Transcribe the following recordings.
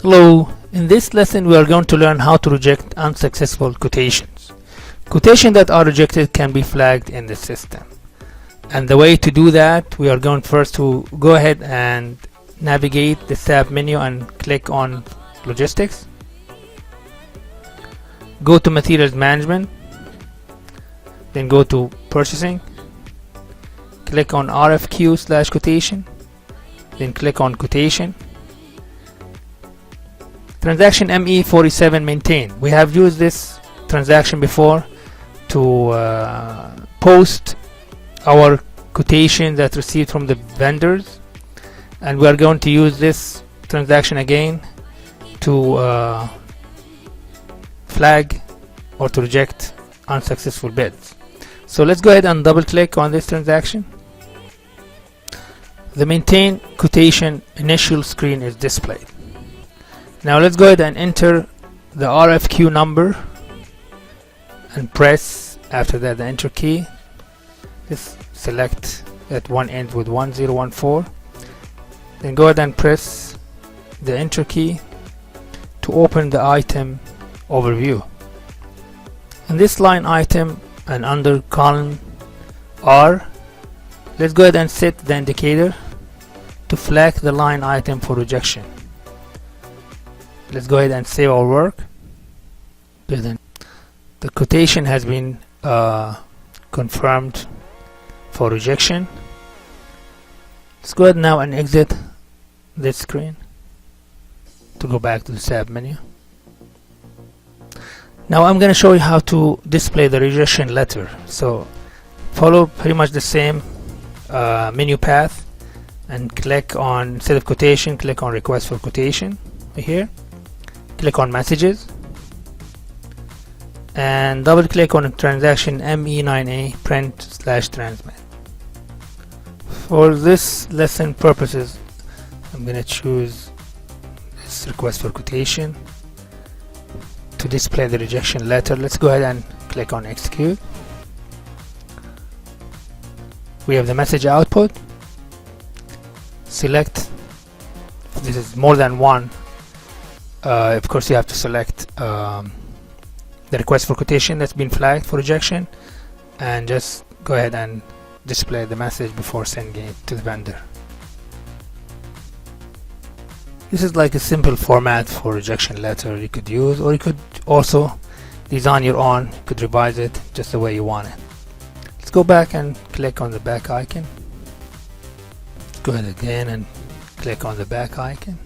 Hello, in this lesson we are going to learn how to reject unsuccessful quotations. Quotations that are rejected can be flagged in the system. And the way to do that, we are going first to go ahead and navigate the SAP menu and click on Logistics. Go to Materials Management, then go to Purchasing, click on RFQ/quotation, then click on Quotation. Transaction ME47 maintain. We have used this transaction before to post our quotation that received from the vendors, and we are going to use this transaction again to flag or to reject unsuccessful bids. So let's go ahead and double click on this transaction. The maintain quotation initial screen is displayed. Now let's go ahead and enter the RFQ number and press after that the enter key. Just select that one ends with 1014. Then go ahead and press the enter key to open the item overview. In this line item and under column R, let's go ahead and set the indicator to flag the line item for rejection. Let's go ahead and save our work. Then the quotation has been confirmed for rejection. Let's go ahead now and exit this screen to go back to the SAP menu. Now I'm going to show you how to display the rejection letter. So follow pretty much the same menu path and click on, instead of quotation, click on request for quotation right here. Click on messages and double click on transaction ME9A print/transmit. For this lesson purposes, I'm going to choose this request for quotation to display the rejection letter. Let's go ahead and click on execute. We have the message output. Select, this is more than one. Of course you have to select the request for quotation that's been flagged for rejection, and just go ahead and display the message before sending it to the vendor. This is like a simple format for rejection letter you could use, or you could also design your own. You could revise it just the way you want it. Let's go back and click on the back icon. Go ahead again and click on the back icon.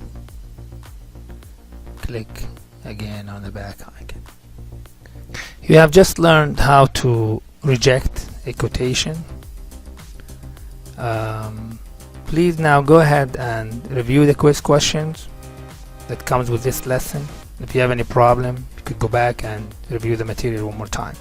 Click again on the back icon. You have just learned how to reject a quotation. Please now go ahead and review the quiz questions that comes with this lesson. If you have any problem, you could go back and review the material one more time.